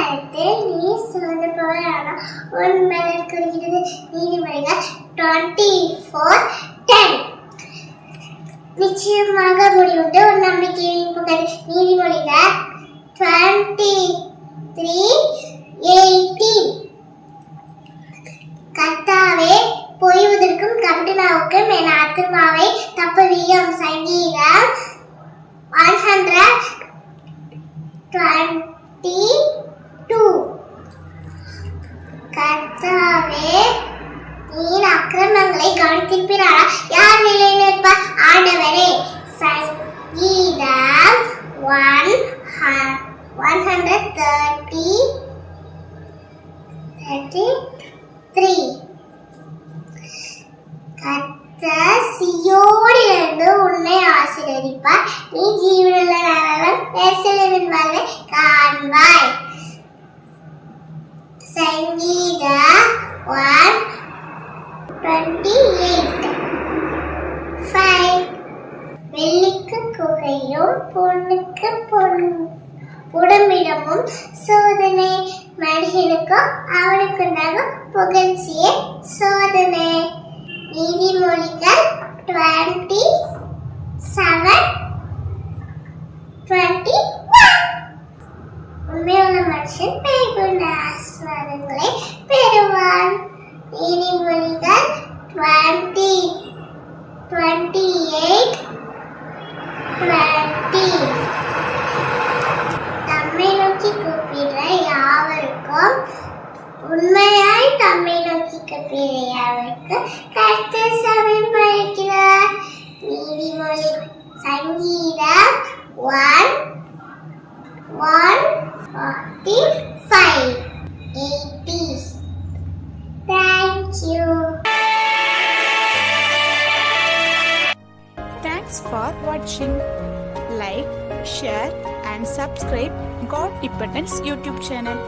காலத்தில் நீ சுமந்தபவரான உன் மலர் குறிக்கிறது. நீதிமொழிகள் 24:10. நிச்சயமாக முடிவுண்டு ஒரு நம்பிக்கையை புகழ். நீதிமொழிகள் 23:18. கர்த்தாவே பொய்வதற்கும் கபட்டுனாவுக்கும் என் ஆத்துமாவை தப்புவியும். சங்கீதம் 122. கர்த்தாவே நீர் அக்கிரமங்களை கவனித்திருப்பாரா? யார் நிலை நிற்பார்? ஆண்டவரே. சங்கீதம் 133. கர்த்தர் சீயோனிலிருந்து உன்னை ஆசீர்வதிப்பார். நீ ஜீவனுள்ள நாளெல்லாம் எருசலேமின் வாழ்வை காண்பாய். சங்கீதம் 128:5. வெள்ளிக்கு குகையும் பொன்னுக்கு உடம்பிடமும் சோதனை. மனுஷனுக்கும் அவனுக்குண்டாகும் புகழ்ச்சியே சோதனை. நீதிமொழிகள் 27:21. உண்மையான மனுஷன் பெயர்கொண்ட ஆசீர்வாதங்களை பெறுவான். நீதிமொழிகள் 28:20. தம்மை நோக்கி கூப்பிடுற யாவருக்கும் உண்மையாய் தம்மை நோக்கி கூப்பிடுற யாவருக்கும் கர்த்தர் சமயம் படைக்கிறார். நீதிமொழி சங்கீதம் 145:80. Thank you. Thanks for watching. Like, share and subscribe God Dependence YouTube channel.